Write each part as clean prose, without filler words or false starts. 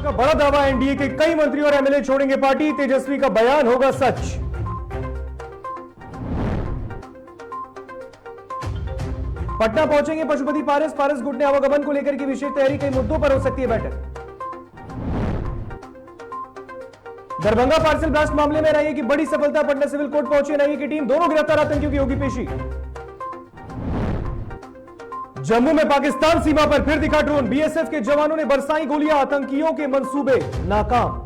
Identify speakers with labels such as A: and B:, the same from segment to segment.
A: का बड़ा दावा, एनडीए के कई मंत्री और एमएलए छोड़ेंगे पार्टी, तेजस्वी का बयान होगा सच। पटना पहुंचेंगे पशुपति पारस, पारस गुट ने आवागमन को लेकर की विशेष तैयारी, कई मुद्दों पर हो सकती है बैठक। दरभंगा पार्सल ब्लास्ट मामले में एनआईए की बड़ी सफलता, पटना सिविल कोर्ट पहुंची एनआईए की टीम, दोनों गिरफ्तार आतंकियों की होगी पेशी। जम्मू में पाकिस्तान सीमा पर फिर दिखा ड्रोन, बीएसएफ के जवानों ने बरसाई गोलियां, आतंकियों के मंसूबे नाकाम।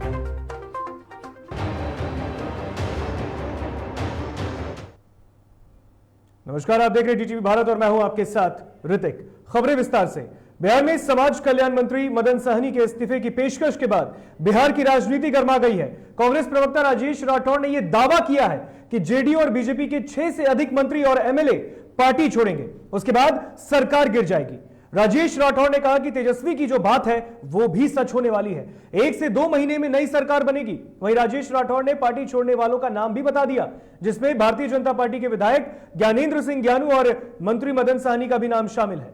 A: नमस्कार, आप देख रहे हैं डीटीवी भारत और मैं हूं आपके साथ ऋतिक। खबरें विस्तार से। बिहार में समाज कल्याण मंत्री मदन सहनी के इस्तीफे की पेशकश के बाद बिहार की राजनीति गर्मा गई है। कांग्रेस प्रवक्ता राजेश राठौड़ ने यह दावा किया है कि जेडीयू और बीजेपी के 6 से अधिक मंत्री और एमएलए पार्टी छोड़ेंगे, उसके बाद सरकार गिर जाएगी। राजेश राठौड़ ने कहा कि तेजस्वी की जो बात है वो भी सच होने वाली है, 1 से 2 महीने में नई सरकार बनेगी। वहीं राजेश राठौड़ ने पार्टी छोड़ने वालों का नाम भी बता दिया, जिसमें भारतीय जनता पार्टी के विधायक ज्ञानेंद्र सिंह ज्ञानू और मंत्री मदन सहनी का भी नाम शामिल है।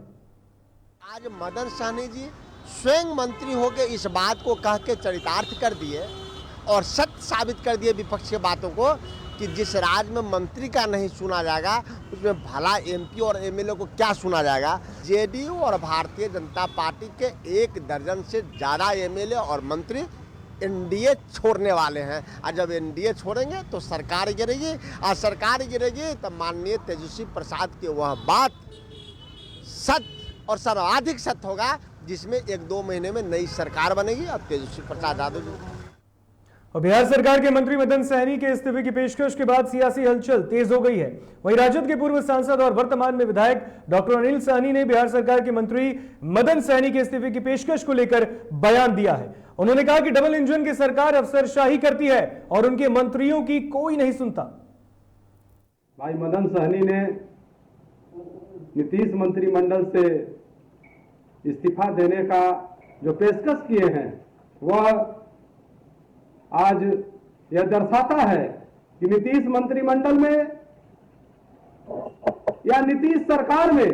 B: आज मदन सहनी जी स्वयं मंत्री होकर इस बात को कह के चरितार्थ कर दिए और सत्य साबित कर दिए विपक्ष की बातों को कि जिस राज्य में मंत्री का नहीं सुना जाएगा उसमें भला एमपी और एमएलए को क्या सुना जाएगा। जेडीयू और भारतीय जनता पार्टी के 1 दर्जन से ज़्यादा एमएलए और मंत्री एनडीए छोड़ने वाले हैं और जब एनडीए छोड़ेंगे तो सरकार गिरेगी और सरकार गिरेगी तो माननीय तेजस्वी प्रसाद की वह बात सत्य और सर्वाधिक सत्य होगा, जिसमें 1-2 महीने में नई सरकार बनेगी और तेजस्वी प्रसाद यादव जी।
A: और बिहार सरकार के मंत्री मदन सहनी के इस्तीफे की पेशकश के बाद सियासी हलचल तेज हो गई है। वहीं राजद के पूर्व सांसद और वर्तमान में विधायक डॉक्टर अनिल सहनी ने बिहार सरकार के मंत्री मदन सहनी के इस्तीफे की पेशकश को लेकर बयान दिया है। उन्होंने कहा कि डबल इंजन की सरकार अफसरशाही करती है और उनके मंत्रियों की कोई नहीं सुनता।
C: भाई मदन सहनी ने नीतीश मंत्रिमंडल से इस्तीफा देने का जो पेशकश किए हैं वह आज यह दर्शाता है कि नीतीश मंत्रिमंडल में या नीतीश सरकार में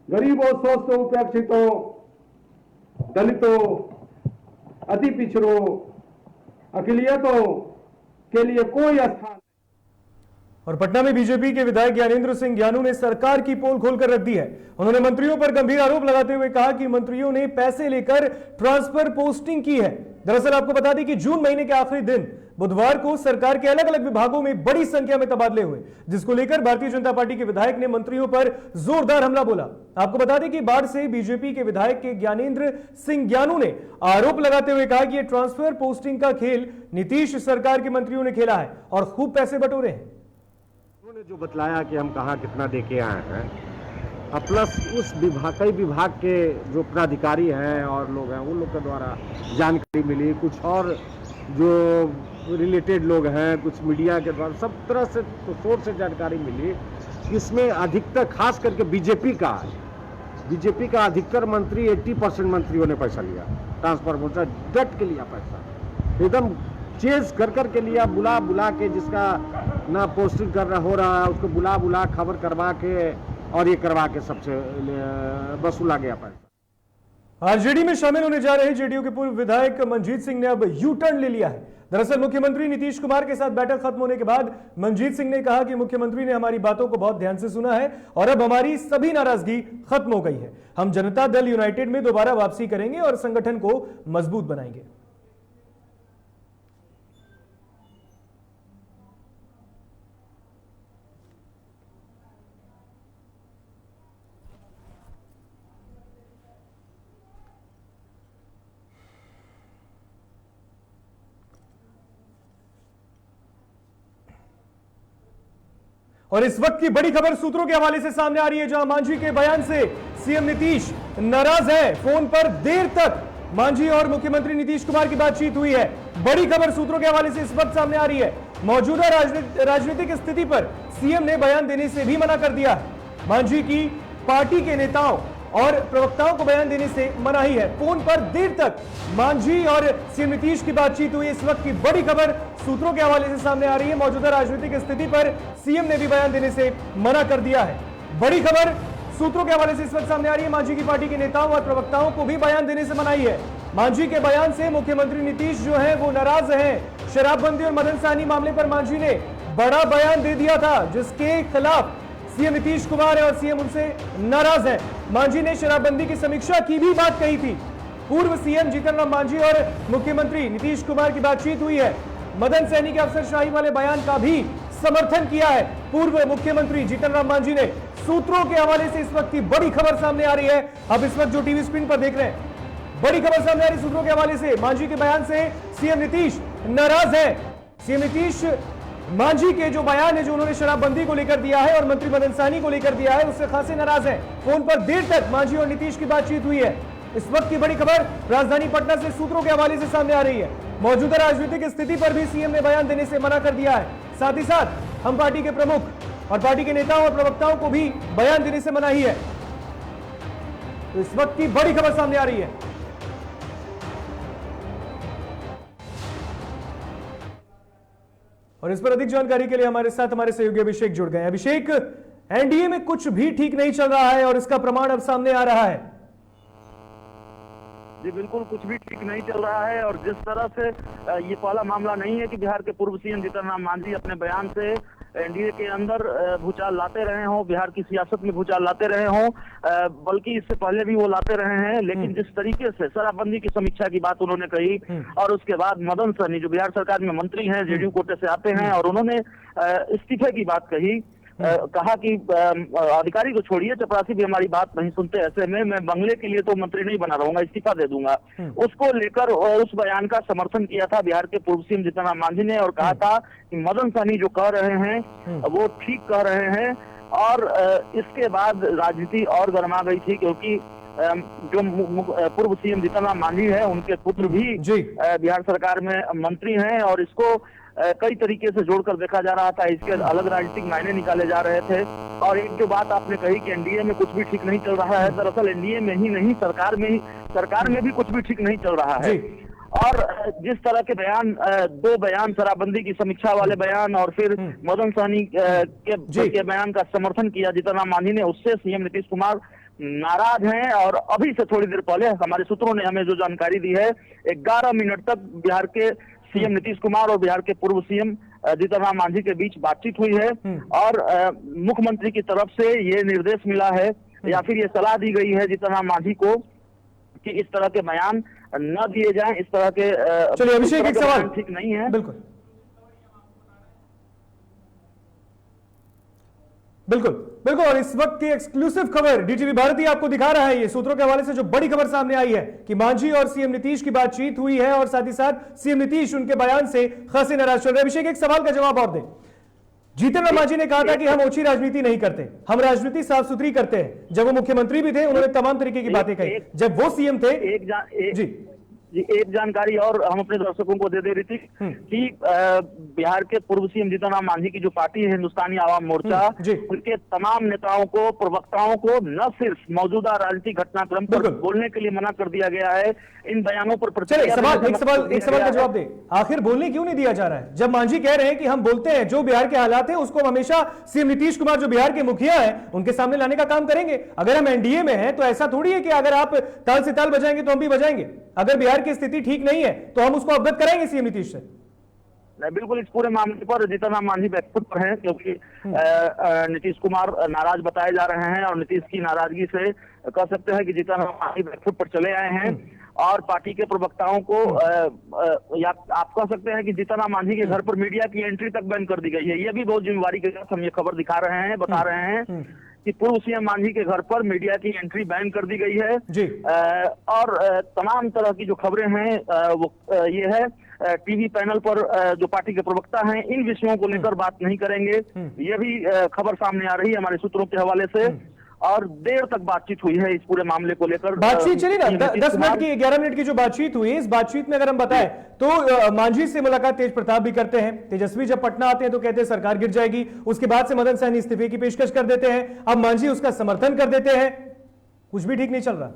C: गरीबों, शोषितों, उपेक्षितों, दलितों, अति पिछड़ों, अक़लियतों के लिए कोई स्थान।
A: और पटना में बीजेपी के विधायक ज्ञानेंद्र सिंह ज्ञानू ने सरकार की पोल खोलकर रख दी है। उन्होंने मंत्रियों पर गंभीर आरोप लगाते हुए कहा कि मंत्रियों ने पैसे लेकर ट्रांसफर पोस्टिंग की है। दरअसल आपको बता दें कि जून महीने के आखिरी दिन बुधवार को सरकार के अलग अलग विभागों में बड़ी संख्या में तबादले हुए, जिसको लेकर भारतीय जनता पार्टी के विधायक ने मंत्रियों पर जोरदार हमला बोला। आपको बता दें कि बाढ़ से बीजेपी के विधायक के ज्ञानेंद्र सिंह ज्ञानू ने आरोप लगाते हुए कहा कि यह ट्रांसफर पोस्टिंग का खेल नीतीश सरकार के मंत्रियों ने खेला है और खूब पैसे बटोरे हैं।
D: उन्होंने जो बतलाया कि हम कहाँ कितना दे के आए हैं, प्लस उस विभाग, कई विभाग के जो पदाधिकारी हैं और लोग हैं उन लोग के द्वारा जानकारी मिली, कुछ और जो रिलेटेड लोग हैं, कुछ मीडिया के द्वारा, सब तरह से तो सोर्स से जानकारी मिली। इसमें अधिकतर खास करके बीजेपी का अधिकतर मंत्री 80% मंत्रियों ने पैसा लिया, ट्रांसफर पहुंचा, डट के लिया पैसा, एकदम चेज कर के लिया, बुला के, जिसका ना पोस्टिंग करना हो रहा है उसको बुला खबर करवा के और ये करवा के सबसे वसूला गया पैसा।
A: आरजेडी में शामिल होने जा रहे जेडीयू के पूर्व विधायक मनजीत सिंह ने अब यू टर्न ले लिया है। दरअसल मुख्यमंत्री नीतीश कुमार के साथ बैठक खत्म होने के बाद मनजीत सिंह ने कहा कि मुख्यमंत्री ने हमारी बातों को बहुत ध्यान से सुना है और अब हमारी सभी नाराजगी खत्म हो गई है। हम जनता दल यूनाइटेड में दोबारा वापसी करेंगे और संगठन को मजबूत बनाएंगे। और इस वक्त की बड़ी खबर सूत्रों के हवाले से सामने आ रही है, जहां मांझी के बयान से सीएम नीतीश नाराज है। फोन पर देर तक मांझी और मुख्यमंत्री नीतीश कुमार की बातचीत हुई है। बड़ी खबर सूत्रों के हवाले से इस वक्त सामने आ रही है। मौजूदा राजनीतिक स्थिति पर सीएम ने बयान देने से भी मना कर दिया है। मांझी की पार्टी के नेताओं और प्रवक्ताओं को बयान देने से मनाही है। फोन पर देर तक मांझी और सीएम नीतीश की बातचीत हुई। इस वक्त की बड़ी खबर सूत्रों के हवाले से सामने आ रही है। मौजूदा राजनीतिक स्थिति पर सीएम ने भी बयान देने से मना कर दिया है। बड़ी खबर सूत्रों के हवाले से इस वक्त सामने आ रही है। मांझी की पार्टी के नेताओं और प्रवक्ताओं को भी बयान देने से मनाही है। मांझी के बयान से मुख्यमंत्री नीतीश जो है वो नाराज हैं। शराबबंदी और मदन सहनी मामले पर मांझी ने बड़ा बयान दे दिया था, जिसके खिलाफ सीएम नीतीश कुमार है और सीएम उनसे नाराज है। मांझी ने शराबबंदी की समीक्षा की भी बात कही थी। पूर्व सीएम जीतन राम मांझी और मुख्यमंत्री नीतीश कुमार की बातचीत हुई है। मदन सहनी के अफसरशाही वाले बयान का भी समर्थन किया है पूर्व मुख्यमंत्री जीतन राम मांझी ने। सूत्रों के हवाले से इस वक्त की बड़ी खबर सामने आ रही है। अब इस वक्त जो टीवी स्क्रीन पर देख रहे हैं, बड़ी खबर सामने आ रही सूत्रों के हवाले से। मांझी के बयान से सीएम नीतीश नाराज है। सीएम नीतीश मांझी के जो बयान है, जो उन्होंने शराबबंदी को लेकर दिया है और मंत्री मदन सहनी को लेकर दिया है, उससे खासे नाराज है। फोन पर देर तक मांझी और नीतीश की बातचीत हुई है। इस वक्त की बड़ी खबर राजधानी पटना से सूत्रों के हवाले से सामने आ रही है। मौजूदा राजनीतिक स्थिति पर भी सीएम ने बयान देने से मना कर दिया है। साथ ही साथ हम पार्टी के प्रमुख और पार्टी के नेताओं और प्रवक्ताओं को भी बयान देने से मनाही है। तो इस वक्त की बड़ी खबर सामने आ रही है। और इस पर अधिक जानकारी के लिए हमारे साथ हमारे सहयोगी अभिषेक जुड़ गए। अभिषेक, एनडीए में कुछ भी ठीक नहीं चल रहा है और इसका प्रमाण अब सामने आ रहा है।
E: जी बिल्कुल, कुछ भी ठीक नहीं चल रहा है। और जिस तरह से ये पहला मामला नहीं है कि बिहार के पूर्व सीएम जीतन राम मांझी अपने बयान से एनडीए के अंदर भूचाल लाते रहे हों, बिहार की सियासत में भूचाल लाते रहे हों, बल्कि इससे पहले भी वो लाते रहे हैं। लेकिन जिस तरीके से शराबबंदी की समीक्षा की बात उन्होंने कही और उसके बाद मदन सहनी जो बिहार सरकार में मंत्री हैं, जेडीयू कोटे से आते हैं, और उन्होंने इस्तीफे की बात कही। कहा कि अधिकारी को छोड़िए, चपरासी भी हमारी बात नहीं सुनते, ऐसे में मैं बंगले के लिए तो मंत्री नहीं बना रहूंगा, इस्तीफा दे दूंगा। उसको लेकर उस बयान का समर्थन किया था बिहार के पूर्व सीएम जीतन राम मांझी ने और कहा था कि मदन सहनी जो कह रहे हैं वो ठीक कह रहे हैं। और इसके बाद राजनीति और गर्मा गई थी, क्योंकि जो पूर्व सीएम जीतन राम मांझी है, उनके पुत्र भी बिहार सरकार में मंत्री हैं और इसको कई तरीके से जोड़कर देखा जा रहा था। इसके अलग राजनीतिक मायने निकाले जा रहे थे। और एक जो बात आपने कही कि एनडीए में कुछ भी ठीक नहीं चल रहा है, दरअसल एनडीए में ही नहीं, सरकार में भी कुछ भी ठीक नहीं चल रहा है। और जिस तरह के बयान, दो बयान, शराबबंदी की समीक्षा वाले बयान और फिर मदन सहनी के बयान का समर्थन किया जीतन राम मांझी ने, उससे सीएम नीतीश कुमार नाराज हैं। और अभी से थोड़ी देर पहले हमारे सूत्रों ने हमें जो जानकारी दी है, 11 मिनट तक बिहार के सीएम नीतीश कुमार और बिहार के पूर्व सीएम जीतन राम मांझी के बीच बातचीत हुई है। और मुख्यमंत्री की तरफ से ये निर्देश मिला है या फिर ये सलाह दी गई है जीतन राम मांझी को कि इस तरह के बयान न दिए जाएं, इस तरह के।
A: चलिए अभिषेक, एक सवाल
E: ठीक नहीं है।
A: बिल्कुल बिल्कुल। और इस वक्त की एक्सक्लूसिव खबर डीटीवी भारती आपको दिखा रहा है। ये सूत्रों के हवाले से जो बड़ी खबर सामने आई है कि मांझी और सीएम नीतीश की बातचीत हुई है और साथ ही साथ सीएम नीतीश उनके बयान से खासे नाराज चल रहे हैं। अभिषेक, एक सवाल का जवाब और दें। जीतन राम मांझी ने कहा था कि हम ओछी राजनीति नहीं करते, हम राजनीति साफ सुथरी करते हैं। जब वो मुख्यमंत्री भी थे, उन्होंने तमाम तरीके की बातें कही। जब वो सीएम थे,
E: एक जानकारी और हम अपने दर्शकों को दे रही थी कि बिहार के पूर्व सीएम जीतन राम मांझी की जो पार्टी है हिंदुस्तानी आवाम मोर्चा, उनके तमाम नेताओं को, प्रवक्ताओं को न सिर्फ मौजूदा राजनीतिक घटनाक्रम पर बोलने के लिए मना कर दिया गया है, इन बयानों पर
A: एक सवाल का जवाब दे। आखिर बोलने क्यों नहीं दिया जा रहा है? जब मांझी कह रहे हैं कि हम बोलते हैं, जो बिहार के हालात है उसको हमेशा सीएम नीतीश कुमार जो बिहार के मुखिया है उनके सामने लाने का काम करेंगे। अगर हम एनडीए में हैं तो ऐसा थोड़ी है कि अगर आप ताल से ताल बजाएंगे तो हम भी बजाएंगे। अगर बिहार की स्थिति ठीक नहीं है तो हम उसको अवगत कराएंगे सीएम नीतीश से।
E: बिल्कुल, इस पूरे मामले पर जीतन राम मांझी बैकफुट पर हैं, क्योंकि नीतीश कुमार नाराज बताए जा रहे हैं और नीतीश की नाराजगी से कह सकते हैं कि जीतन राम मांझी बैकफुट पर चले आए हैं। और पार्टी के प्रवक्ताओं को या आप कह सकते हैं कि जीतन राम मांझी के घर पर मीडिया की एंट्री तक बैन कर दी गई है। ये भी बहुत जिम्मेवारी के साथ हम ये खबर दिखा रहे हैं, बता रहे हैं कि पूर्व सीएम मांझी के घर पर मीडिया की एंट्री बैन कर दी गई है। और तमाम तरह की जो खबरें हैं वो ये है, टीवी पैनल पर जो पार्टी के प्रवक्ता हैं इन विषयों को लेकर बात नहीं करेंगे, ये भी खबर सामने आ रही है हमारे सूत्रों के हवाले से। और देर तक बातचीत हुई है इस पूरे मामले को लेकर।
A: बातचीत चली ना, 10 मिनट की, 11 मिनट की जो बातचीत हुई, इस बातचीत में अगर हम बताएं तो मांझी से मुलाकात तेज प्रताप भी करते हैं। तेजस्वी जब पटना आते हैं तो कहते हैं सरकार गिर जाएगी। उसके बाद से मदन सहनी इस्तीफे की पेशकश कर देते हैं। अब मांझी उसका समर्थन कर देते हैं। कुछ भी ठीक नहीं चल रहा।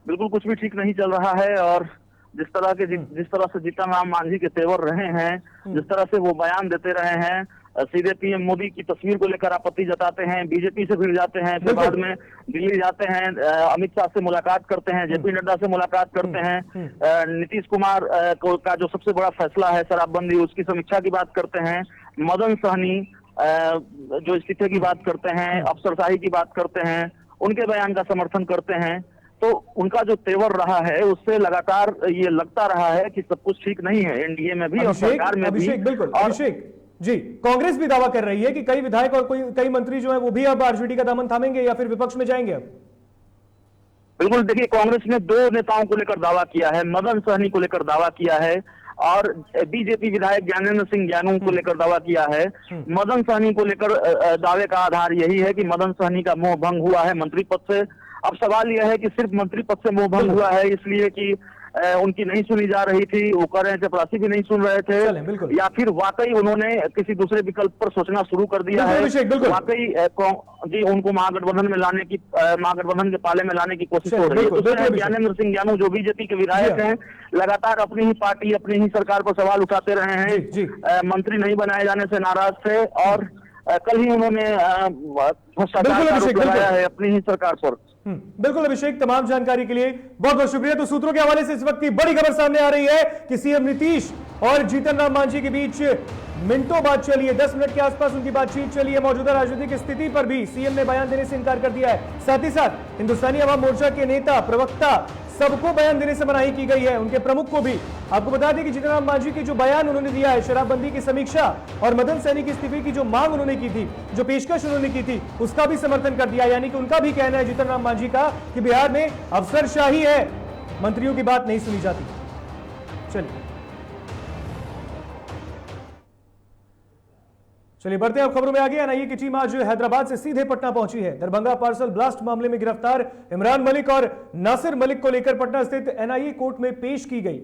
E: बिल्कुल कुछ भी ठीक नहीं चल रहा है। और जिस तरह से जीतन राम मांझी के तेवर रहे हैं, जिस तरह से वो बयान देते रहे हैं, सीधे पीएम मोदी की तस्वीर को लेकर आपत्ति जताते हैं, बीजेपी से भिड़ जाते हैं, फिर बाद में दिल्ली जाते हैं, अमित शाह से मुलाकात करते हैं, जेपी नड्डा से मुलाकात करते हैं, नीतीश कुमार का जो सबसे बड़ा फैसला है शराबबंदी, उसकी समीक्षा की बात करते हैं, मदन सहनी जो इस्तीफे की बात करते हैं, अफसरशाही की बात करते हैं, उनके बयान का समर्थन करते हैं। तो उनका जो तेवर रहा है उससे लगातार ये लगता रहा है कि सब कुछ ठीक नहीं है एनडीए में भी और सरकार में भी।
A: अभिषेक, बिल्कुल अभिषेक जी, कांग्रेस भी दावा कर रही है कि कई विधायक और कई मंत्री जो है वो भी अब आरजेडी का दामन थामेंगे या फिर विपक्ष में जाएंगे। अब
E: बिल्कुल, देखिए कांग्रेस ने 2 नेताओं को लेकर दावा किया है, मदन सहनी को लेकर दावा किया है और बीजेपी विधायक ज्ञानेंद्र सिंह ज्ञानू को लेकर दावा किया है। मदन सहनी को लेकर दावे का आधार यही है कि मदन सहनी का मोह भंग हुआ है मंत्री पद से। अब सवाल यह है कि सिर्फ मंत्री पद से मोह भंग हुआ है इसलिए कि उनकी नहीं सुनी जा रही थी, वो कह रहे हैं चपरासी भी नहीं सुन रहे थे, या फिर वाकई उन्होंने किसी दूसरे विकल्प पर सोचना शुरू कर दिया है, वाकई जी उनको महागठबंधन में लाने की, महागठबंधन के पाले में लाने की कोशिश हो रही है। दूसरे ज्ञानेंद्र सिंह ज्ञानू जो बीजेपी के विधायक हैं, लगातार अपनी ही पार्टी अपनी ही सरकार पर सवाल उठाते रहे हैं, मंत्री नहीं बनाए जाने से नाराज थे और कल ही उन्होंने भ्रष्टाचार का आरोप लगाया है अपनी ही सरकार पर।
A: बिल्कुल अभिषेक, तमाम जानकारी के लिए बहुत बहुत शुक्रिया। तो सूत्रों के हवाले से इस वक्त की बड़ी खबर सामने आ रही है कि सीएम नीतीश और जीतन राम मांझी के बीच मिनटों बात चली है, 10 मिनट के आसपास उनकी बातचीत चली है। मौजूदा राजनीतिक स्थिति पर भी सीएम ने बयान देने से इनकार कर दिया है। साथ ही साथ हिंदुस्तानी अवाम मोर्चा के नेता, प्रवक्ता, सबको बयान देने से मनाही की गई है, उनके प्रमुख को भी। आपको बता दें कि जीतन राम मांझी की जो बयान उन्होंने दिया है, शराबबंदी की समीक्षा और मदन सहनी की इस्तीफे की जो मांग उन्होंने की थी, जो पेशकश उन्होंने की थी, उसका भी समर्थन कर दिया। यानी कि उनका भी कहना है जीतन राम मांझी का कि बिहार में अफसरशाही है, मंत्रियों की बात नहीं सुनी जाती। चलिए बढ़ते हैं अब खबरों में आगे। एनआईए की टीम आज हैदराबाद से सीधे पटना पहुंची है। दरभंगा पार्सल ब्लास्ट मामले में गिरफ्तार इमरान मलिक और नासिर मलिक को लेकर पटना स्थित एनआईए कोर्ट में पेश की गई।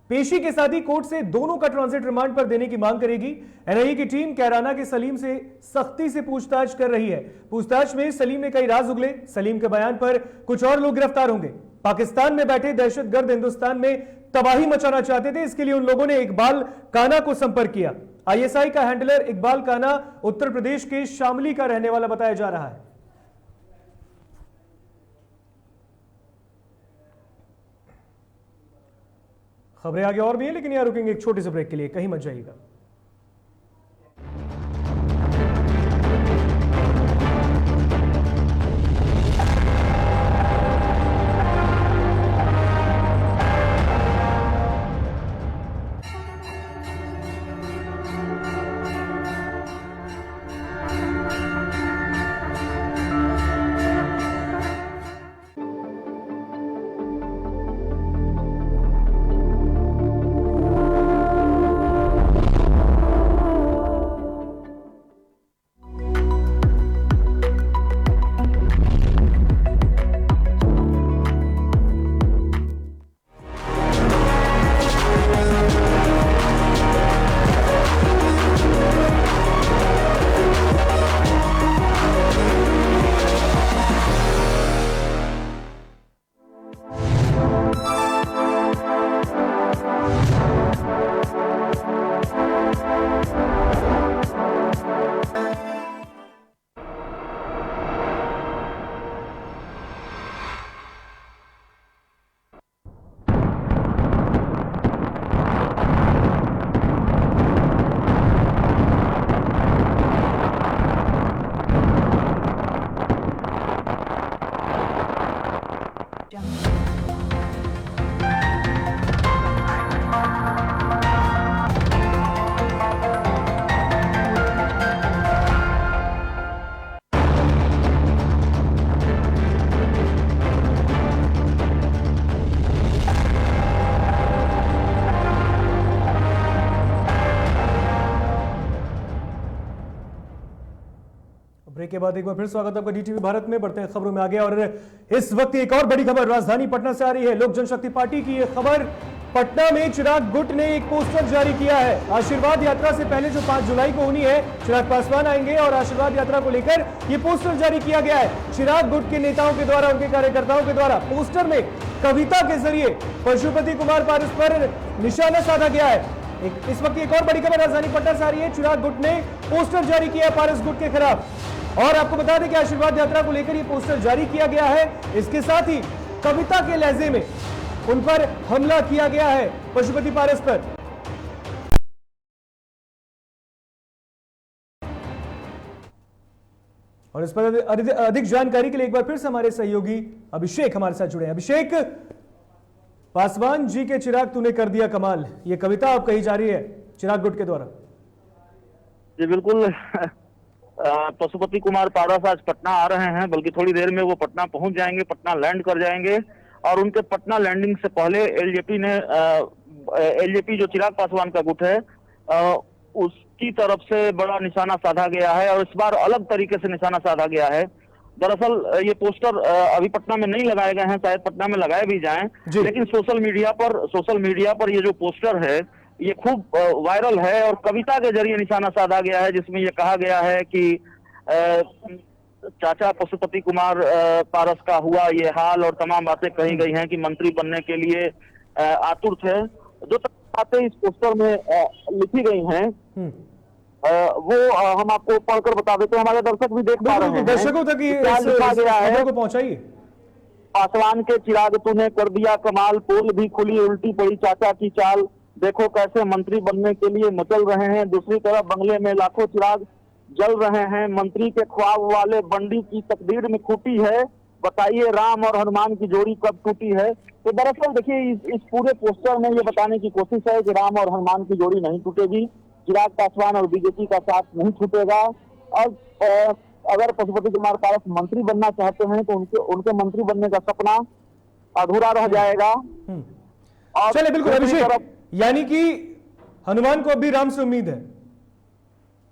A: पेशी के साथ ही कोर्ट से दोनों का ट्रांजिट रिमांड पर देने की मांग करेगी। एनआईए की टीम कैराना के सलीम से सख्ती से पूछताछ कर रही है। पूछताछ में सलीम ने कई राज उगले। सलीम के बयान पर कुछ और लोग गिरफ्तार होंगे। पाकिस्तान में बैठे दहशतगर्द हिंदुस्तान में तबाही मचाना चाहते थे, इसके लिए उन लोगों ने इकबाल काना को संपर्क किया। आईएसआई का हैंडलर इकबाल काना उत्तर प्रदेश के शामली का रहने वाला बताया जा रहा है। खबरें आगे और भी हैं, लेकिन यहां रुकेंगे एक छोटे से ब्रेक के लिए, कहीं मत जाइएगा। ब्रेक के बाद एक बार फिर स्वागत आपका डीटीवी भारत में। बढ़ते हैं खबरों में आगे और इस वक्त एक और बड़ी खबर राजधानी पटना से आ रही है। लोक जनशक्ति पार्टी की यह खबर, पटना में चिराग गुट ने एक पोस्टर जारी किया है। आशीर्वाद यात्रा से पहले जो 5 जुलाई को होनी है, चिराग पासवान आएंगे और आशीर्वाद यात्रा को लेकर यह पोस्टर जारी किया गया है। चिराग गुट के नेताओं के द्वारा, उनके कार्यकर्ताओं के द्वारा पोस्टर में कविता के जरिए पशुपति कुमार पारस पर निशाना साधा गया है। इस वक्त एक और बड़ी खबर राजधानी पटना से आ रही है। चिराग गुट ने पोस्टर जारी किया पारस गुट के खिलाफ और आपको बता दें कि आशीर्वाद यात्रा को लेकर यह पोस्टर जारी किया गया है। इसके साथ ही कविता के लहजे में उन पर हमला किया गया है, पशुपति पारस पर। और इस पर अधिक जानकारी के लिए एक बार फिर से हमारे सहयोगी अभिषेक हमारे साथ जुड़े हैं। अभिषेक, पासवान जी के चिराग तूने कर दिया कमाल, ये कविता अब कही जा रही है चिराग गुट के द्वारा।
E: जी बिल्कुल, पशुपति कुमार पारस आज पटना आ रहे हैं, बल्कि थोड़ी देर में वो पटना पहुंच जाएंगे, पटना लैंड कर जाएंगे। और उनके पटना लैंडिंग से पहले एलजेपी जो चिराग पासवान का गुट है उसकी तरफ से बड़ा निशाना साधा गया है और इस बार अलग तरीके से निशाना साधा गया है। दरअसल ये पोस्टर अभी पटना में नहीं लगाए गए हैं, शायद पटना में लगाए भी जाएं, लेकिन सोशल मीडिया पर ये जो पोस्टर है ये खूब वायरल है और कविता के जरिए निशाना साधा गया है, जिसमें ये कहा गया है कि चाचा पशुपति कुमार पारस का हुआ ये हाल और तमाम बातें कही गई हैं कि मंत्री बनने के लिए आतुर थे। जो बातें इस पोस्टर में लिखी गई हैं वो हम आपको पढ़कर बता देते हैं, हमारे दर्शक भी देख पा रहे हैं।
A: दर्शकों तक
E: लिखा गया है
A: को पहुंचाइए।
E: पासवान के चिराग तूने कर दिया कमाल, पोल भी खुली उल्टी पड़ी चाचा की चाल, देखो कैसे मंत्री बनने के लिए मचल रहे हैं, दूसरी तरफ बंगले में लाखों चिराग जल रहे हैं, मंत्री के ख्वाब वाले बंडी की तकदीर में खूटी है, बताइए राम और हनुमान की जोड़ी कब टूटी है। तो दरअसल देखिए इस पूरे पोस्टर में ये बताने की कोशिश है कि राम और हनुमान की जोड़ी नहीं टूटेगी, चिराग पासवान और बीजेपी का साथ नहीं छूटेगा। और अगर पशुपति कुमार पारस मंत्री बनना चाहते हैं तो उनके मंत्री बनने का सपना अधूरा रह जाएगा।
A: चलिए बिल्कुल अभिषेक, यानी कि हनुमान को अभी राम से उम्मीद है।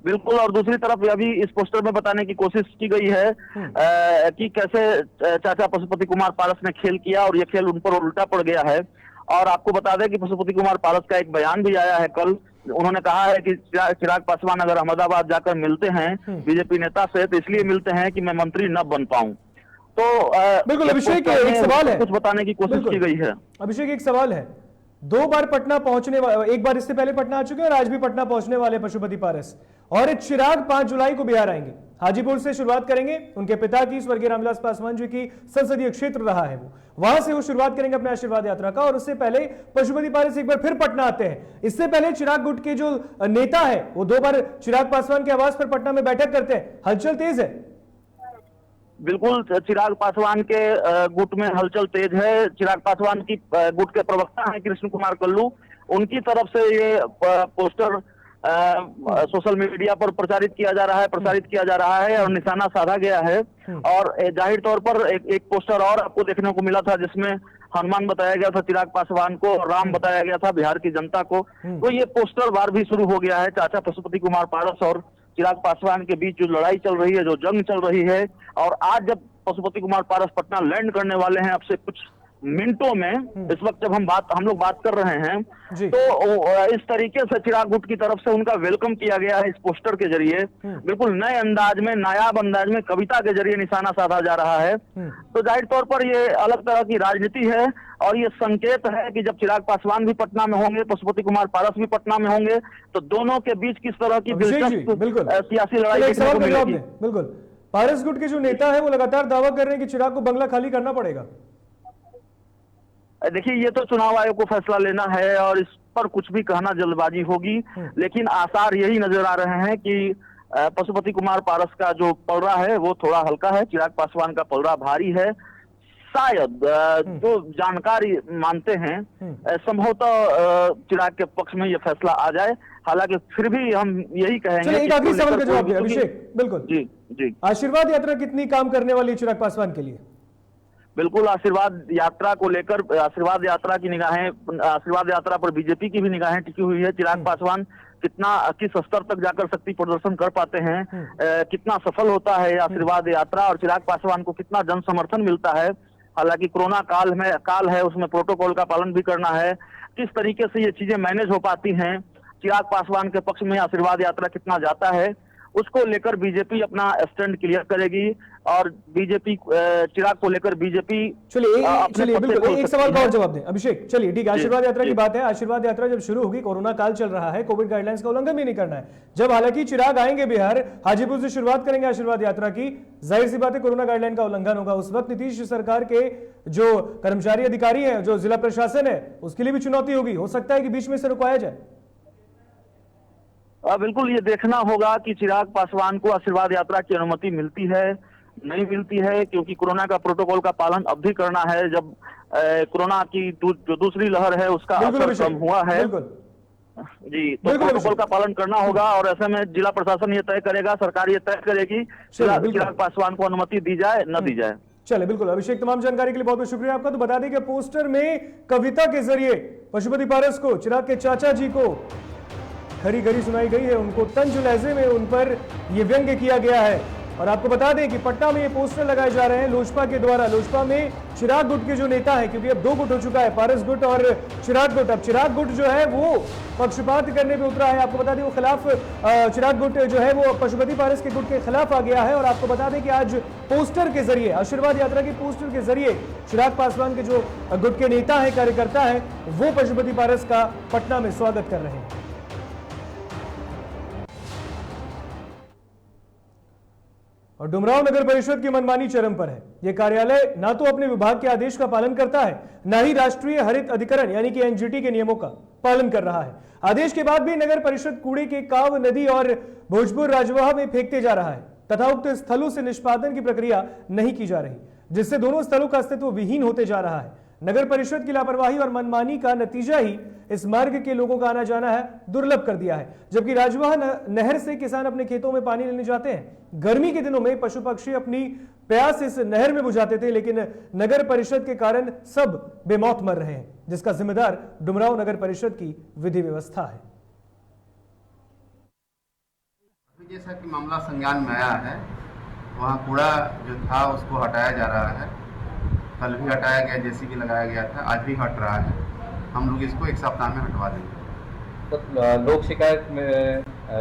E: बिल्कुल, और दूसरी तरफ यह भी इस पोस्टर में बताने की कोशिश की गई है कि कैसे चाचा पशुपति कुमार पारस ने खेल किया और ये खेल उन पर उल्टा पड़ गया है। और आपको बता दें कि पशुपति कुमार पारस का एक बयान भी आया है कल, उन्होंने कहा है कि चिराग पासवान अगर अहमदाबाद जाकर मिलते हैं बीजेपी नेता से तो इसलिए मिलते हैं कि मैं मंत्री न बन पाऊं। तो
A: बिल्कुल अभिषेक, एक सवाल है,
E: कुछ बताने की कोशिश की गई है।
A: अभिषेक एक सवाल है, 2 बार पटना पहुंचने वाले, एक बार इससे पहले पटना आ चुके हैं और आज भी पटना पहुंचने वाले पशुपति पारस, और चिराग 5 जुलाई को बिहार आएंगे। हाजीपुर से शुरुआत करेंगे, उनके पिता की स्वर्गीय रामविलास पासवान जी की संसदीय क्षेत्र रहा है वो, वहां से वो शुरुआत करेंगे अपने आशीर्वाद यात्रा का। और उससे पहले पशुपति पारस एक बार फिर पटना आते हैं। इससे पहले चिराग गुट के जो नेता है वो 2 बार चिराग पासवान के आवास पर पटना में बैठक करते हैं, हलचल तेज है।
E: बिल्कुल, चिराग पासवान के गुट में हलचल तेज है। चिराग पासवान की गुट के प्रवक्ता हैं कृष्ण कुमार कल्लू, उनकी तरफ से ये पोस्टर सोशल मीडिया पर प्रसारित किया जा रहा है और निशाना साधा गया है। और जाहिर तौर पर एक पोस्टर और आपको देखने को मिला था जिसमें हनुमान बताया गया था चिराग पासवान को और राम बताया गया था बिहार की जनता को। तो ये पोस्टर वार भी शुरू हो गया है। चाचा पशुपति कुमार पारस और चिराग पासवान के बीच जो लड़ाई चल रही है, जो जंग चल रही है, और आज जब पशुपति कुमार पारस पटना लैंड करने वाले हैं अब से कुछ मिनटों में, इस वक्त जब हम लोग बात कर रहे हैं, तो इस तरीके से चिराग गुट की तरफ से उनका वेलकम किया गया है इस पोस्टर के जरिए। बिल्कुल नए अंदाज में, नायाब अंदाज में कविता के जरिए निशाना साधा जा रहा है। तो जाहिर तौर पर ये अलग तरह की राजनीति है और ये संकेत है कि जब चिराग पासवान भी पटना में होंगे, पशुपति कुमार पारस भी पटना में होंगे, तो दोनों के बीच किस तरह की दिलचस्प सियासी लड़ाई देखने को मिलेगी।
A: बिल्कुल, पारस गुट के जो नेता है वो लगातार दावा कर रहे हैं कि चिराग को बंगला खाली करना पड़ेगा।
E: देखिए, ये तो चुनाव आयोग को फैसला लेना है और इस पर कुछ भी कहना जल्दबाजी होगी, लेकिन आसार यही नजर आ रहे हैं कि पशुपति कुमार पारस का जो पलड़ा है वो थोड़ा हल्का है, चिराग पासवान का पलड़ा भारी है। शायद जो जानकारी मानते हैं संभवतः चिराग के पक्ष में ये फैसला आ जाए। हालांकि फिर भी हम यही कहेंगे।
A: एक आखिरी सवाल का जवाब अभिषेक। बिल्कुल
E: जी,
A: आशीर्वाद यात्रा कितनी काम करने वाली है चिराग पासवान के लिए?
E: बिल्कुल, आशीर्वाद यात्रा को लेकर आशीर्वाद यात्रा पर बीजेपी की भी निगाहें टिकी हुई है। चिराग पासवान किस स्तर तक जाकर शक्ति प्रदर्शन कर पाते हैं, कितना सफल होता है आशीर्वाद यात्रा, और चिराग पासवान को कितना जन समर्थन मिलता है। हालांकि कोरोना काल है, उसमें प्रोटोकॉल का पालन भी करना है। किस तरीके से ये चीजें मैनेज हो पाती हैं, चिराग पासवान के पक्ष में आशीर्वाद यात्रा कितना जाता है, उसको लेकर बीजेपी अपना स्टैंड क्लियर करेगी और बीजेपी चिराग को लेकर बीजेपी
A: चलिए बिल्कुल एक सवाल का और जवाब दें अभिषेक। चलिए ठीक है, आशीर्वाद यात्रा की बात है। आशीर्वाद यात्रा जब शुरू होगी, कोरोना काल चल रहा है, कोविड गाइडलाइंस का उल्लंघन भी नहीं करना है। जब हालांकि चिराग आएंगे बिहार, हाजीपुर से शुरुआत करेंगे आशीर्वाद यात्रा की, जाहिर सी बात है कोरोना गाइडलाइन का उल्लंघन होगा। उस वक्त नीतीश सरकार के जो कर्मचारी अधिकारी हैं, जो जिला प्रशासन है, उसके लिए भी चुनौती होगी। हो सकता है कि बीच में से रुकवाया जाए।
E: बिल्कुल ये देखना होगा कि चिराग पासवान को आशीर्वाद यात्रा की अनुमति मिलती है नहीं मिलती है, क्योंकि कोरोना का प्रोटोकॉल का पालन अब भी करना है। जब कोरोना की जो दूसरी लहर है उसका असर कम हुआ है जी, तो प्रोटोकॉल का पालन करना होगा और ऐसे में जिला प्रशासन ये तय करेगा, सरकार ये तय करेगी चिराग पासवान को अनुमति दी जाए न दी जाए।
A: चले बिल्कुल अभिषेक, तमाम जानकारी के लिए बहुत बहुत शुक्रिया आपका। तो बता दें कि पोस्टर में कविता के जरिए पशुपति पारस को, चिराग के चाचा जी को खरी खरी सुनाई गई है। उनको तंज लहजे में उन पर यह व्यंग्य किया गया है। और आपको बता दें कि पटना में ये पोस्टर लगाए जा रहे हैं लोजपा के द्वारा। लोजपा में चिराग गुट के जो नेता है, क्योंकि अब 2 गुट हो चुका है, पारस गुट और चिराग गुट। अब चिराग गुट जो है वो पक्षपात करने पे उतरा है। आपको बता दें वो खिलाफ, चिराग गुट जो है वो पशुपति पारस के गुट के खिलाफ आ गया है। और आपको बता दें कि आज पोस्टर के जरिए, आशीर्वाद यात्रा के पोस्टर के जरिए चिराग पासवान के जो गुट के नेता है, कार्यकर्ता है, वो पशुपति पारस का पटना में स्वागत कर रहे हैं। और डुमरांव नगर परिषद की मनमानी चरम पर है। यह कार्यालय ना तो अपने विभाग के आदेश का पालन करता है, ना ही राष्ट्रीय हरित अधिकरण यानी कि एनजीटी के नियमों का पालन कर रहा है। आदेश के बाद भी नगर परिषद कूड़े के काव नदी और भोजपुर राजवाह में फेंकते जा रहा है तथा उक्त स्थलों से निष्पादन की प्रक्रिया नहीं की जा रही, जिससे दोनों स्थलों का अस्तित्व विहीन होते जा रहा है। नगर परिषद की लापरवाही और मनमानी का नतीजा ही इस मार्ग के लोगों का आना जाना है दुर्लभ कर दिया है। जबकि राजवाह नहर से किसान अपने खेतों में पानी लेने जाते हैं। गर्मी के दिनों में पशु पक्षी अपनी प्यास इस नहर में बुझाते थे, लेकिन नगर परिषद के कारण सब बेमौत मर रहे हैं, जिसका जिम्मेदार डुमरांव नगर परिषद की विधि व्यवस्था है।
F: जैसा कि मामला संज्ञान में आया है, वहाँ कूड़ा जो था उसको हटाया जा रहा है। कल भी हटाया गया, जेसीबी लगाया गया था, आज भी हट रहा है। हम लोग इसको 1 सप्ताह में हटवा देंगे।
G: तो लोक शिकायत में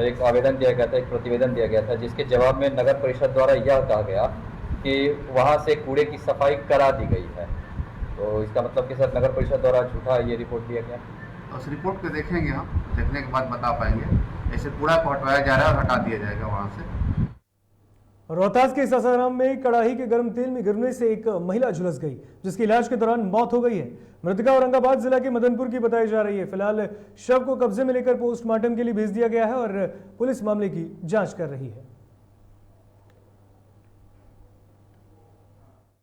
G: एक आवेदन दिया गया था, एक प्रतिवेदन दिया गया था, जिसके जवाब में नगर परिषद द्वारा यह कहा गया कि वहाँ से कूड़े की सफाई करा दी गई है। तो इसका मतलब कि सर नगर परिषद द्वारा झूठा ये रिपोर्ट दिया गया।
F: तो उस रिपोर्ट को देखेंगे, हम देखने के बाद बता पाएंगे। ऐसे कूड़ा को हटवाया जा रहा है और हटा दिया जाएगा वहाँ से।
A: रोहतास के सासाराम में कड़ाही के गर्म तेल में गिरने से एक महिला झुलस गई, जिसकी इलाज के दौरान मौत हो गई है। मृतका औरंगाबाद जिला के मदनपुर की बताई जा रही है। फिलहाल शव को कब्जे में लेकर पोस्टमार्टम के लिए भेज दिया गया है और पुलिस मामले की जांच कर रही है।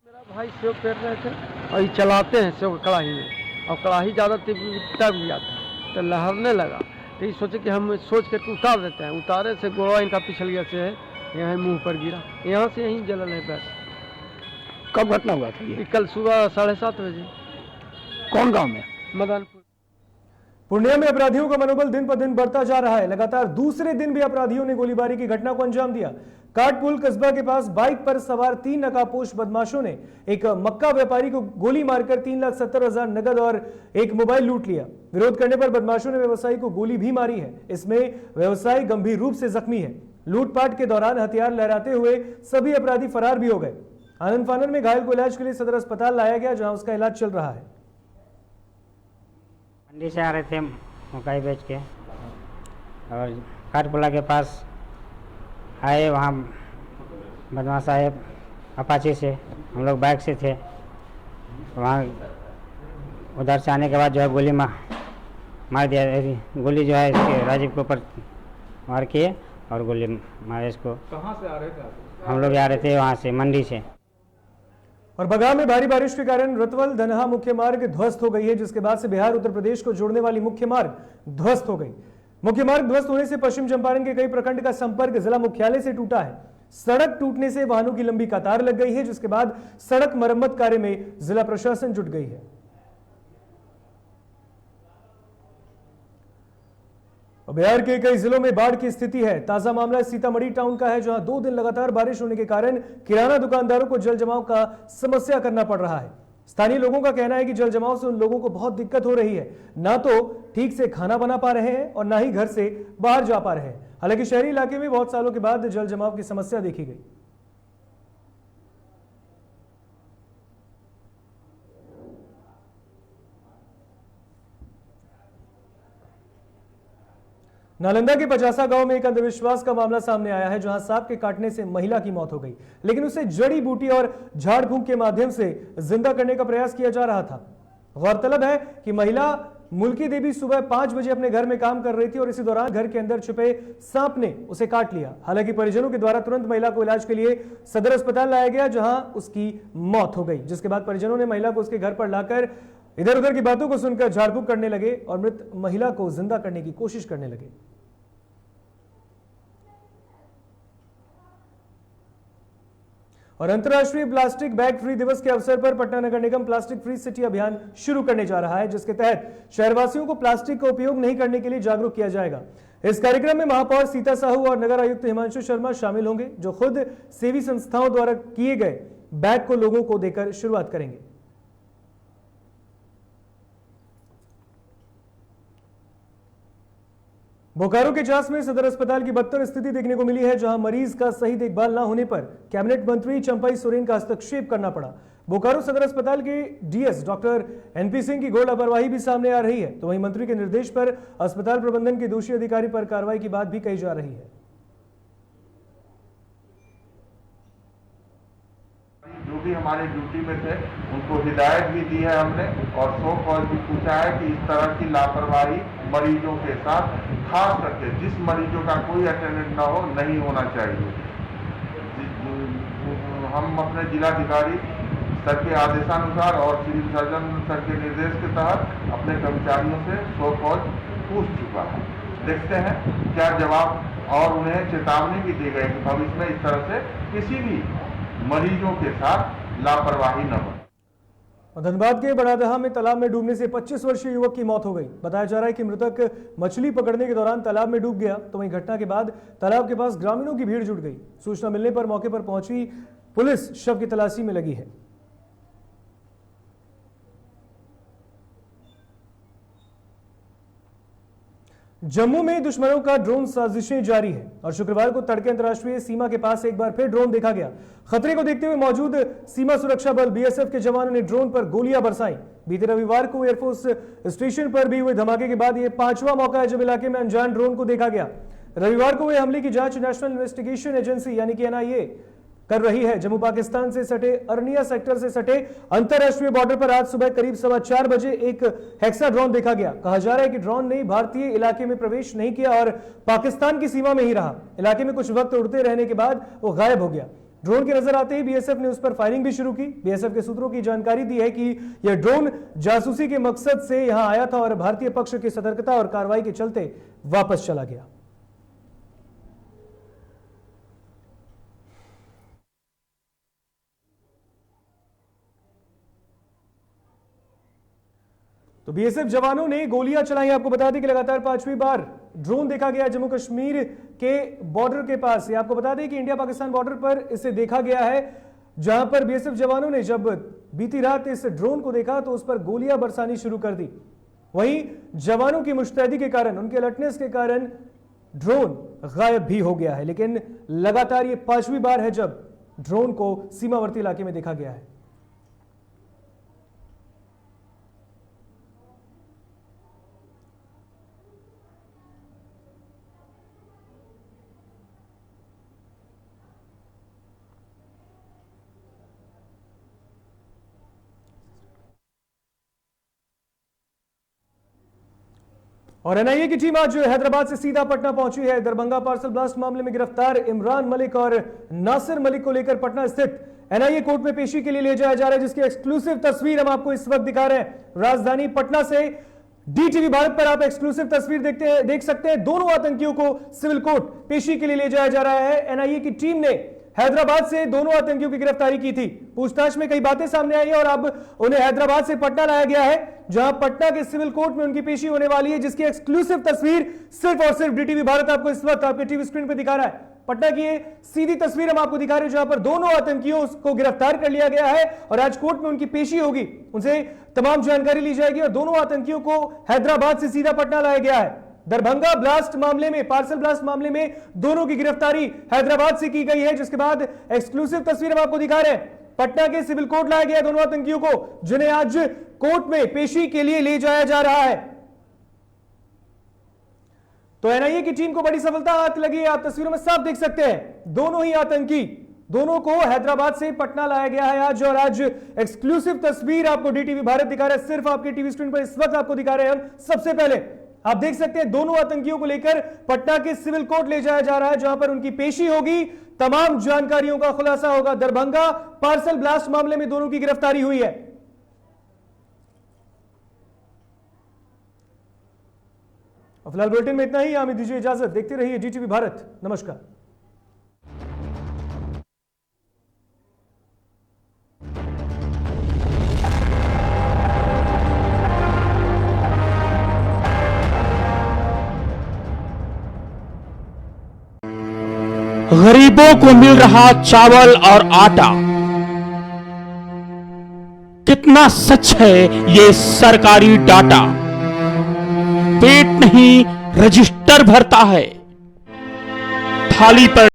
H: मेरा भाई सेव पेर रहे थे और ये चलाते हैं सेव कड़ाही में, और कड़ाही ज़्यादा तब गया था तो लहरने लगा। तो ये सोचे कि हम सोच करके उतार देते हैं। उतारे से गोड़ा इनका पिछल गया से है, यहाँ मुंह पर गिरा, यहाँ से यहीं जलन है बस।
I: कब घटना हुआ था ये?
H: कल सुबह 7:30 बजे।
I: कौन गांव में?
H: मदनपुर।
A: पूर्णिया में अपराधियों का मनोबल दिन पर दिन बढ़ता जा रहा है। लगातार दूसरे दिन भी अपराधियों ने गोलीबारी की घटना को अंजाम दिया। काटपुल कस्बा के पास बाइक पर सवार 3 नकाबपोश बदमाशों ने एक मक्का व्यापारी को गोली मारकर 3,70,000 नगद और एक मोबाइल लूट लिया। विरोध करने पर बदमाशों ने व्यवसायी को गोली भी मारी है। इसमें व्यवसायी गंभीर रूप से जख्मी है। लूटपाट के दौरान हथियार लहराते हुए सभी अपराधी फरार भी हो गए। आनंद फानन में घायल को इलाज के लिए सदर अस्पताल लाया गया, जहां उसका इलाज चल रहा है।
J: मंडी से आ रहे थे मकई बेच के और काटपुला के पास आए, वहाँ बदमाश आए अपाची से, हम लोग बाइक से थे। वहाँ उधर से आने के बाद जो है गोली मार दिया। गोली जो है इसके राजीव के ऊपर मार किए और गोली मारे इसको।
I: कहाँ से आ रहे थे?
J: हम लोग आ रहे थे वहाँ से, मंडी से।
A: और बगहा में भारी बारिश के कारण रतवल धनहा मुख्य मार्ग ध्वस्त हो गई है, जिसके बाद से बिहार उत्तर प्रदेश को जोड़ने वाली मुख्य मार्ग ध्वस्त हो गई। मुख्य मार्ग ध्वस्त होने से पश्चिम चंपारण के कई प्रखंड का संपर्क जिला मुख्यालय से टूटा है। सड़क टूटने से वाहनों की लंबी कतार लग गई है, जिसके बाद सड़क मरम्मत कार्य में जिला प्रशासन जुट गई है। बिहार के कई जिलों में बाढ़ की स्थिति है। ताजा मामला सीतामढ़ी टाउन का है, जहां 2 दिन लगातार बारिश होने के कारण किराना दुकानदारों को जल जमाव का समस्या करना पड़ रहा है। स्थानीय लोगों का कहना है कि जल जमाव से उन लोगों को बहुत दिक्कत हो रही है। ना तो ठीक से खाना बना पा रहे हैं और ना ही घर से बाहर जा पा रहे हैं। हालांकि शहरी इलाके में बहुत सालों के बाद जल जमाव की समस्या देखी गई। नालंदा के पचासा गांव में एक अंधविश्वास का मामला सामने आया है, जहां सांप के काटने से महिला की मौत हो गई, लेकिन उसे जड़ी बूटी और झाड़ फूंक के माध्यम से जिंदा करने का प्रयास किया जा रहा था। गौरतलब है कि महिला मुल्की देवी सुबह 5 बजे अपने घर में काम कर रही थी और इसी दौरान घर के अंदर छुपे सांप ने उसे काट लिया। हालांकि परिजनों के द्वारा तुरंत महिला को इलाज के लिए सदर अस्पताल लाया गया, जहां उसकी मौत हो गई, जिसके बाद परिजनों ने महिला को उसके घर पर लाकर इधर उधर की बातों को सुनकर झाड़ फूंक करने लगे और मृत महिला को जिंदा करने की कोशिश करने लगे। और अंतर्राष्ट्रीय प्लास्टिक बैग फ्री दिवस के अवसर पर पटना नगर निगम प्लास्टिक फ्री सिटी अभियान शुरू करने जा रहा है, जिसके तहत शहरवासियों को प्लास्टिक का उपयोग नहीं करने के लिए जागरूक किया जाएगा। इस कार्यक्रम में महापौर सीता साहू और नगर आयुक्त हिमांशु शर्मा शामिल होंगे, जो खुद सेवी संस्थाओं द्वारा किए गए बैग को लोगों को देकर शुरुआत करेंगे। बोकारो के चास में सदर अस्पताल की बदतर स्थिति देखने को मिली है, जहां मरीज का सही देखभाल न होने पर कैबिनेट मंत्री चंपाई सोरेन का हस्तक्षेप करना पड़ा। बोकारो सदर अस्पताल के डीएस डॉक्टर एनपी सिंह की घोर लापरवाही भी सामने आ रही है, तो वहीं मंत्री के निर्देश पर अस्पताल प्रबंधन के दोषी अधिकारी पर कार्रवाई की बात भी कही जा रही है।
K: जो भी हमारे ड्यूटी में थे उनको हिदायत भी दी है हमने, और सो कॉल भी पूछा है कि इस तरह की लापरवाही मरीजों के साथ, खास करके जिस मरीजों का कोई अटेंडेंट ना हो, नहीं होना चाहिए। हम अपने जिलाधिकारी सर के आदेशानुसार और सिविल सर्जन सर के निर्देश के तहत अपने कर्मचारियों से सो कॉल पूछ चुका है। देखते हैं क्या जवाब, और उन्हें चेतावनी भी दी गई कि भविष्य में इस तरह से किसी भी मरीजों के साथ लापरवाही न हो।
A: धनबाद के बड़ादहा में तालाब में डूबने से 25 वर्षीय युवक की मौत हो गई। बताया जा रहा है कि मृतक मछली पकड़ने के दौरान तालाब में डूब गया, तो वहीं घटना के बाद तालाब के पास ग्रामीणों की भीड़ जुट गई। सूचना मिलने पर मौके पर पहुंची पुलिस शव की तलाशी में लगी है। जम्मू में दुश्मनों का ड्रोन साजिशें जारी है और शुक्रवार को तड़के अंतर्राष्ट्रीय सीमा के पास एक बार फिर ड्रोन देखा गया। खतरे को देखते हुए मौजूद सीमा सुरक्षा बल बीएसएफ के जवानों ने ड्रोन पर गोलियां बरसाई। बीते रविवार को एयरफोर्स स्टेशन पर भी हुए धमाके के बाद यह 5वां मौका है जब इलाके में अनजान ड्रोन को देखा गया। रविवार को हुए हमले की जांच नेशनल इन्वेस्टिगेशन एजेंसी यानी कि एनआईए कर रही है। जम्मू पाकिस्तान से सटे अरनिया सेक्टर से सटे अंतरराष्ट्रीय बॉर्डर पर आज सुबह करीब 4:15 बजे एक हेक्सा ड्रोन देखा गया। कहा जा रहा है कि ड्रोन ने भारतीय इलाके में प्रवेश नहीं किया और पाकिस्तान की सीमा में ही रहा। इलाके में कुछ वक्त उड़ते रहने के बाद वो गायब हो गया। ड्रोन के नजर आते ही बीएसएफ ने उस पर फायरिंग भी शुरू की। बीएसएफ के सूत्रों की जानकारी दी है कि यह ड्रोन जासूसी के मकसद से यहां आया था और भारतीय पक्ष की सतर्कता और कार्रवाई के चलते वापस चला गया। तो बीएसएफ जवानों ने गोलियां चलाई। आपको बता दें कि लगातार 5वीं बार ड्रोन देखा गया जम्मू कश्मीर के बॉर्डर के पास। ये आपको बता दें कि इंडिया पाकिस्तान बॉर्डर पर इसे देखा गया है, जहां पर बीएसएफ जवानों ने जब बीती रात इस ड्रोन को देखा तो उस पर गोलियां बरसानी शुरू कर दी। वहीं जवानों की मुस्तैदी के कारण, उनके अलर्टनेस के कारण ड्रोन गायब भी हो गया है। लेकिन लगातार ये 5वीं बार है जब ड्रोन को सीमावर्ती इलाके में देखा गया है। और एनआईए की टीम आज हैदराबाद से सीधा पटना पहुंची है। दरभंगा पार्सल ब्लास्ट मामले में गिरफ्तार इमरान मलिक और नासिर मलिक को लेकर पटना स्थित एनआईए कोर्ट में पेशी के लिए ले जाया जा रहा है, जिसकी एक्सक्लूसिव तस्वीर हम आपको इस वक्त दिखा रहे हैं। राजधानी पटना से डीटीवी भारत पर आप एक्सक्लूसिव तस्वीर देख सकते हैं। दोनों आतंकियों को सिविल कोर्ट पेशी के लिए ले जाया जा रहा है। एनआईए की टीम ने हैदराबाद से दोनों आतंकियों की गिरफ्तारी की थी। पूछताछ में कई बातें सामने आई और अब उन्हें हैदराबाद से पटना लाया गया है, जहां पटना के सिविल कोर्ट में उनकी पेशी होने वाली है, जिसकी एक्सक्लूसिव तस्वीर सिर्फ और सिर्फ डीटीवी भारत आपको इस वक्त आपके टीवी स्क्रीन पर दिखा रहा है। पटना की ये सीधी तस्वीर हम आपको दिखा रहे हैं, जहां पर दोनों आतंकियों को गिरफ्तार कर लिया गया है और आज कोर्ट में उनकी पेशी होगी। उनसे तमाम जानकारी ली जाएगी और दोनों आतंकियों को हैदराबाद से सीधा पटना लाया गया है। दरभंगा ब्लास्ट मामले में, पार्सल ब्लास्ट मामले में दोनों की गिरफ्तारी हैदराबाद से की गई है, जिसके बाद एक्सक्लूसिव तस्वीर हम आपको दिखा रहे हैं। पटना के सिविल कोर्ट लाया गया दोनों आतंकियों को, जिन्हें आज कोर्ट में पेशी के लिए ले जाया जा रहा है। तो एनआईए की टीम को बड़ी सफलता हाथ लगी है, आप तस्वीरों में साफ देख सकते हैं। दोनों ही आतंकी, दोनों को हैदराबाद से पटना लाया गया है आज, और आज एक्सक्लूसिव तस्वीर आपको डीटीवी भारत दिखा रहा है, सिर्फ आपके टीवी स्क्रीन पर इस वक्त आपको दिखा रहे हैं हम। सबसे पहले आप देख सकते हैं दोनों आतंकियों को लेकर पटना के सिविल कोर्ट ले जाया जा रहा है, जहां पर उनकी पेशी होगी, तमाम जानकारियों का खुलासा होगा। दरभंगा पार्सल ब्लास्ट मामले में दोनों की गिरफ्तारी हुई है। फिलहाल बुलेटिन में इतना ही, हमें दीजिए इजाजत, देखते रहिए डीटीवी भारत। नमस्कार।
L: गरीबों को मिल रहा चावल और आटा, कितना सच है ये सरकारी डाटा। पेट नहीं रजिस्टर भरता है, थाली पर